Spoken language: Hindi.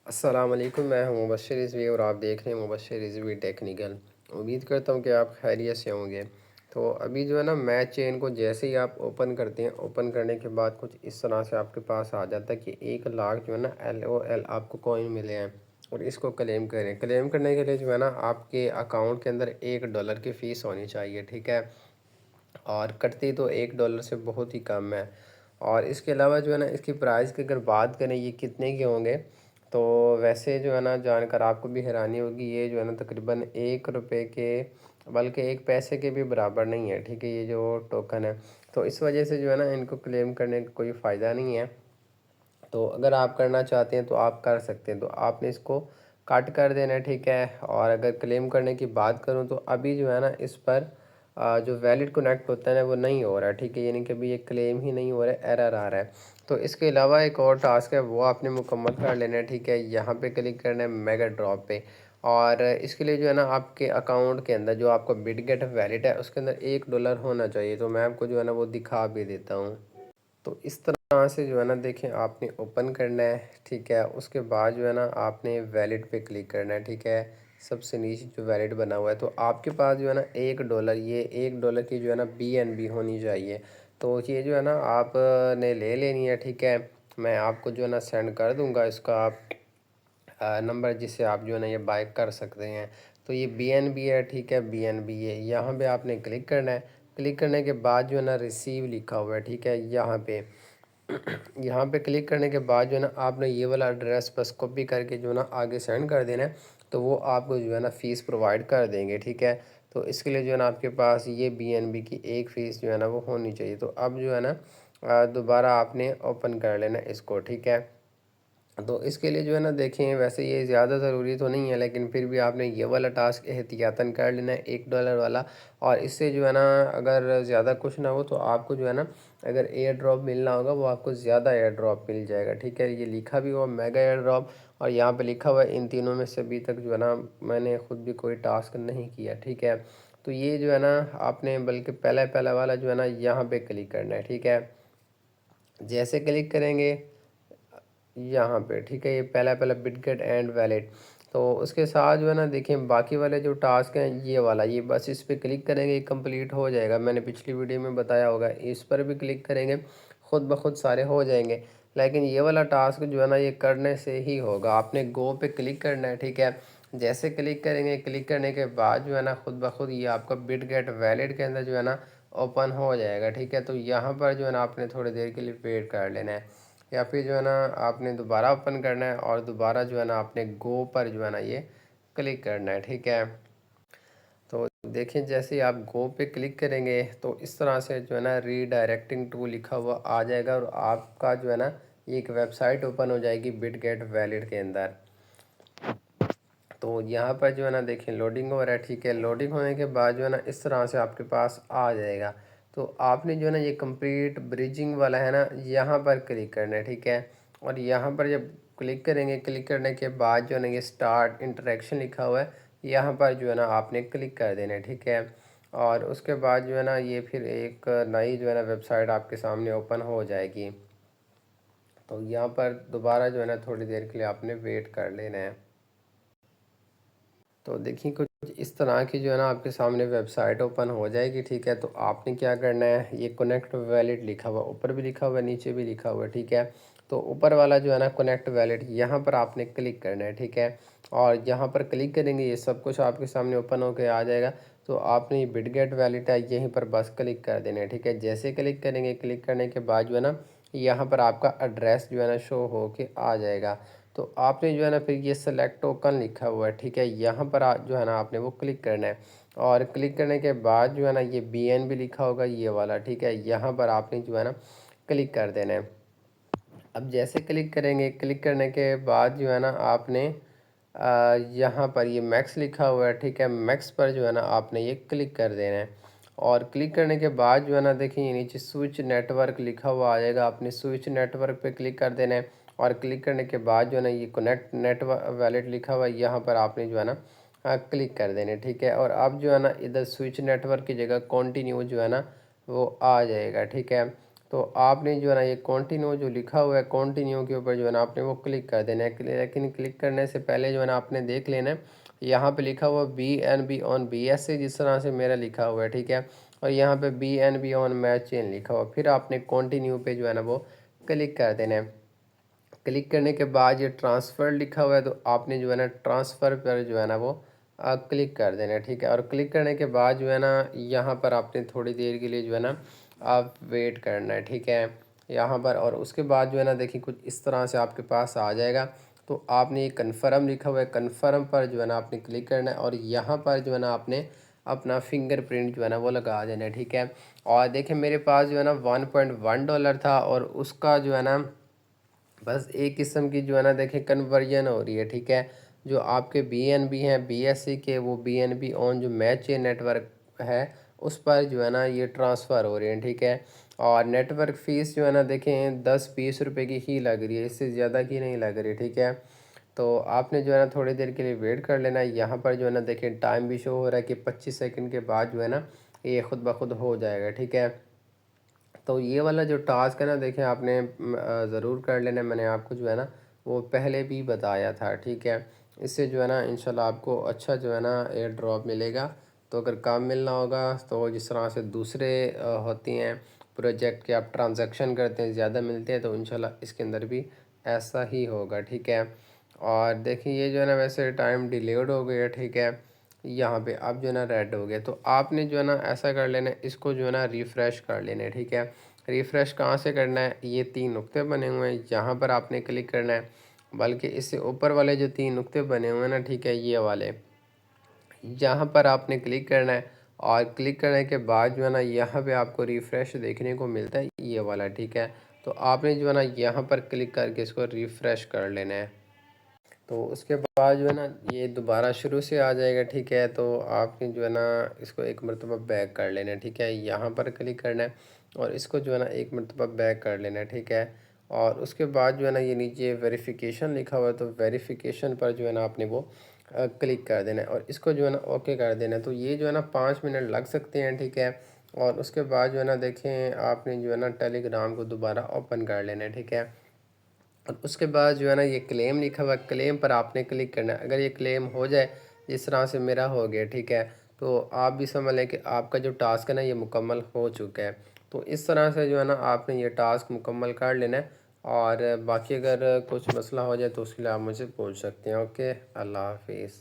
अस्सलाम वालेकुम। मैं हूं मुबश्शिर रिज़वी और आप देख रहे हैं मुबश्शिर रिज़वी टेक्निकल। उम्मीद करता हूं कि आप खैरियत से होंगे। तो अभी जो है ना, मैच चेन को जैसे ही आप ओपन करते हैं, ओपन करने के बाद कुछ इस तरह से आपके पास आ जाता है कि 1 लाख जो है ना LOL आपको कॉइन मिले हैं और इसको क्लेम करें। क्लेम करने के लिए जो है ना, आपके अकाउंट के अंदर $1 की फ़ीस होनी चाहिए, ठीक है। और कटती तो $1 से बहुत ही कम है। और इसके अलावा जो है ना, इसकी प्राइस की अगर बात करें ये कितने के होंगे, तो वैसे जो है ना, जानकर आपको भी हैरानी होगी। ये जो है ना, तकरीबन ₹1 के, बल्कि 1 पैसे के भी बराबर नहीं है, ठीक है, ये जो टोकन है। तो इस वजह से जो है ना, इनको क्लेम करने का कोई फ़ायदा नहीं है। तो अगर आप करना चाहते हैं तो आप कर सकते हैं। तो आपने इसको कट कर देना है, ठीक है। और अगर क्लेम करने की बात करूं तो अभी जो है ना, इस पर जो वैलिड कनेक्ट होता है ना, वो नहीं हो रहा है, ठीक है। यानी कि अभी ये क्लेम ही नहीं हो रहा है, एरर आ रहा है। तो इसके अलावा एक और टास्क है, वो आपने मुकम्मल कर लेना है, ठीक है। यहाँ पे क्लिक करना है मेगा ड्रॉप पे। और इसके लिए जो है ना, आपके अकाउंट के अंदर जो आपका बिटगेट वैलेट है उसके अंदर $1 होना चाहिए। तो मैं आपको जो है ना, वो दिखा भी देता हूँ। तो इस तरह से जो है ना, देखें, आपने ओपन करना है, ठीक है। उसके बाद जो है ना, आपने वैलेट पे क्लिक करना है, ठीक है। सबसे नीचे जो वैलेट बना हुआ है, तो आपके पास जो है ना $1, ये $1 की जो है ना BNB होनी चाहिए। तो ये जो है ना, आपने ले लेनी है, ठीक है। मैं आपको जो है ना सेंड कर दूंगा इसका आप नंबर, जिससे आप जो है ना ये बाय कर सकते हैं। तो ये BNB है, ठीक है, BNB है। यहाँ पे आपने क्लिक करना है। क्लिक करने के बाद जो है ना, रिसीव लिखा हुआ है, ठीक है, यहाँ पे। यहाँ पे क्लिक करने के बाद जो है ना, आपने ये वाला एड्रेस बस कॉपी करके जो है ना आगे सेंड कर देना है। तो वो आपको जो है ना फ़ीस प्रोवाइड कर देंगे, ठीक है। तो इसके लिए जो है ना, आपके पास ये BNB की एक फ़ीस जो है ना वो होनी चाहिए। तो अब जो है ना, दोबारा आपने ओपन कर लेना इसको, ठीक है। तो इसके लिए जो है ना, देखें, वैसे ये ज़्यादा ज़रूरी तो नहीं है, लेकिन फिर भी आपने ये वाला टास्क एहतियातन कर लेना है, $1 वाला। और इससे जो है ना, अगर ज़्यादा कुछ ना हो तो आपको जो है ना, अगर एयर ड्रॉप मिलना होगा वो आपको ज़्यादा एयर ड्रॉप मिल जाएगा, ठीक है। ये लिखा भी हुआ मेगा एयर ड्रॉप, और यहाँ पे लिखा हुआ है इन तीनों में से अभी तक जो है ना, मैंने ख़ुद भी कोई टास्क नहीं किया, ठीक है। तो ये जो है ना, आपने बल्कि पहला पहला वाला जो है ना, यहाँ पे क्लिक करना है, ठीक है। जैसे क्लिक करेंगे यहाँ पे, ठीक है, ये पहला पहला बिटगेट एंड वैलेट। तो उसके साथ जो है ना, देखें, बाकी वाले जो टास्क हैं, ये वाला, ये बस इस पर क्लिक करेंगे, कंप्लीट हो जाएगा। मैंने पिछली वीडियो में बताया होगा, इस पर भी क्लिक करेंगे, ख़ुद ब खुद सारे हो जाएंगे। लेकिन ये वाला टास्क जो है ना, ये करने से ही होगा। आपने गो पे क्लिक करना है, ठीक है। जैसे क्लिक करेंगे, क्लिक करने के बाद जो है ना, ख़ुद ब खुद ये आपका बिटगेट वैलेट के अंदर जो है ना ओपन हो जाएगा, ठीक है। तो यहाँ पर जो है ना, आपने थोड़ी देर के लिए वेट कर लेना है, या फिर जो है ना, आपने दोबारा ओपन करना है और दोबारा जो है ना, आपने गो पर जो है ना ये क्लिक करना है, ठीक है। तो देखें, जैसे ही आप गो पे क्लिक करेंगे तो इस तरह से जो है ना, रीडायरेक्टिंग टू लिखा हुआ आ जाएगा और आपका जो है ना, ये एक वेबसाइट ओपन हो जाएगी बिटगेट वैलेट के अंदर। तो यहाँ पर जो है ना, देखें, लोडिंग हो रहा है, ठीक है। लोडिंग होने के बाद जो है ना, इस तरह से आपके पास आ जाएगा। तो आपने जो है ना, ये कंप्लीट ब्रिजिंग वाला है ना, यहाँ पर क्लिक करना है, ठीक है। और यहाँ पर जब क्लिक करेंगे, क्लिक करने के बाद जो है ना, ये स्टार्ट इंटरेक्शन लिखा हुआ है, यहाँ पर जो है ना, आपने क्लिक कर देना है, ठीक है। और उसके बाद जो है ना, ये फिर एक नई जो है ना वेबसाइट आपके सामने ओपन हो जाएगी। तो यहाँ पर दोबारा जो है ना, थोड़ी देर के लिए आपने वेट कर लेना है। तो देखिए, कुछ इस तरह की जो है ना, आपके सामने वेबसाइट ओपन हो जाएगी, ठीक है। तो आपने क्या करना है, ये कनेक्ट वैलेट लिखा हुआ, ऊपर भी लिखा हुआ है, नीचे भी लिखा हुआ है, ठीक है। तो ऊपर वाला जो है ना, कनेक्ट वैलेट, यहाँ पर आपने क्लिक करना है, ठीक है। और यहाँ पर क्लिक करेंगे, ये सब कुछ आपके सामने ओपन होकर आ जाएगा। तो आपने ये बिटगेट वैलेट है, यहीं पर बस क्लिक कर देना है, ठीक है। जैसे क्लिक करेंगे, क्लिक करने के बाद जो है ना, यहाँ पर आपका एड्रेस जो है ना शो हो के आ जाएगा। तो आपने जो है ना, फिर ये सेलेक्ट टोकन लिखा हुआ है, ठीक है, यहाँ पर जो है ना, आपने वो क्लिक करना है। और क्लिक करने के बाद जो है ना, ये BNB लिखा होगा, ये वाला, ठीक है, यहाँ पर आपने जो है ना क्लिक कर देना है। अब जैसे क्लिक करेंगे, क्लिक करने के बाद जो है ना, आपने यहाँ पर ये मैक्स लिखा हुआ है, ठीक है, मैक्स पर जो है ना, आपने ये क्लिक कर देना है। और क्लिक करने के बाद जो है ना, देखिए, नीचे स्विच नेटवर्क लिखा हुआ आ जाएगा, आपने स्विच नेटवर्क पे क्लिक कर देना है। और क्लिक करने के बाद जो है ना, ये कनेक्ट नेट वैलेट लिखा हुआ है, यहाँ पर आपने जो है ना क्लिक कर देने, ठीक है। और अब जो है ना, इधर स्विच नेटवर्क की जगह कंटिन्यू जो है ना वो आ जाएगा, ठीक है। तो आपने जो है ना ये कंटिन्यू जो लिखा हुआ है, कंटिन्यू के ऊपर जो है ना आपने वो क्लिक कर देना है। लेकिन क्लिक करने से पहले जो है ना आपने देख लेना है, यहाँ पे लिखा हुआ BNB ऑन BSC, जिस तरह से मेरा लिखा हुआ है, ठीक है। और यहाँ पे BNB ऑन मैच चेन लिखा हुआ, फिर आपने कंटिन्यू पे जो है ना वो क्लिक कर देना है। क्लिक करने के बाद ये ट्रांसफ़र लिखा हुआ है, तो आपने जो है ना ट्रांसफ़र पर जो है ना वो क्लिक कर देना है, ठीक है। और क्लिक करने के बाद जो है ना यहाँ पर आपने थोड़ी देर के लिए जो है ना आप वेट करना है, ठीक है, यहाँ पर। और उसके बाद जो है ना देखिए कुछ इस तरह से आपके पास आ जाएगा। तो आपने ये कन्फर्म लिखा हुआ है, कन्फर्म पर जो है ना आपने क्लिक करना है, और यहाँ पर जो है ना आपने अपना फिंगरप्रिंट जो है ना वो लगा देना है, ठीक है। और देखिए मेरे पास जो है ना $1.1 था, और उसका जो है ना बस एक किस्म की जो है ना देखिए कन्वर्जन हो रही है, ठीक है। जो आपके BNB हैं BSC के, वो BNB ऑन जो मैच नेटवर्क है उस पर जो है ना ये ट्रांसफ़र हो रहे हैं, ठीक है। और नेटवर्क फ़ीस जो है ना देखें 10-20 रुपए की ही लग रही है, इससे ज़्यादा की नहीं लग रही, ठीक है। तो आपने जो है ना थोड़ी देर के लिए वेट कर लेना है। यहाँ पर जो है ना देखें टाइम भी शो हो रहा है कि 25 सेकंड के बाद जो है ना ये खुद ब खुद हो जाएगा, ठीक है। तो ये वाला जो टास्क है ना देखें आपने ज़रूर कर लेना, मैंने आपको जो है ना वो पहले भी बताया था, ठीक है। इससे जो है ना इंशाल्लाह आपको अच्छा जो है ना एयर ड्रॉप मिलेगा। तो अगर काम मिलना होगा तो जिस तरह से दूसरे होती हैं प्रोजेक्ट के आप ट्रांजैक्शन करते हैं ज़्यादा मिलते हैं, तो इंशाल्लाह इसके अंदर भी ऐसा ही होगा, ठीक है। और देखिए ये जो है ना वैसे टाइम डिलेड हो गया, ठीक है। यहाँ पे आप जो है ना रेड हो गया, तो आपने जो है ना ऐसा कर लेना है, इसको जो है ना रिफ़्रेश कर लेना है, ठीक है। रिफ़्रेश कहाँ से करना है, ये 3 नुक्ते बने हुए हैं यहाँ पर आपने क्लिक करना है, बल्कि इससे ऊपर वाले जो 3 नुक्ते बने हुए हैं ना, ठीक है, ये वाले यहाँ पर आपने क्लिक करना है। और क्लिक करने के बाद जो है ना यहाँ पे आपको रिफ़्रेश देखने को मिलता है, ये वाला, ठीक है। तो आपने जो है ना यहाँ पर क्लिक करके इसको रिफ़्रेश कर लेना है। तो उसके बाद जो है ना ये दोबारा शुरू से आ जाएगा, ठीक है। तो आपने जो है ना इसको एक मरतबा बैक कर लेना है, ठीक है, यहाँ पर क्लिक करना है, और इसको जो है ना एक मरतबा बैक कर लेना है, ठीक है। और उसके बाद जो है ना ये नीचे वेरिफिकेशन लिखा हुआ है, तो वेरिफिकेशन पर जो है ना आपने वो क्लिक कर देना है, और इसको जो है ना ओके कर देना है। तो ये जो है ना 5 मिनट लग सकते हैं, ठीक है। और उसके बाद जो है ना देखें आपने जो है ना टेलीग्राम को दोबारा ओपन कर लेना है, ठीक है। और उसके बाद जो है ना ये क्लेम लिखा हुआ है, क्लेम पर आपने क्लिक करना है। अगर ये क्लेम हो जाए जिस तरह से मेरा हो गया, ठीक है, तो आप भी समझ लें कि आपका जो टास्क है ना ये मुकम्मल हो चुका है। तो इस तरह से जो है ना आपने ये टास्क मुकम्मल कर लेना है। और बाकी अगर कुछ मसला हो जाए तो उसके लिए आप मुझे पूछ सकते हैं। ओके, अल्लाह हाफिज़।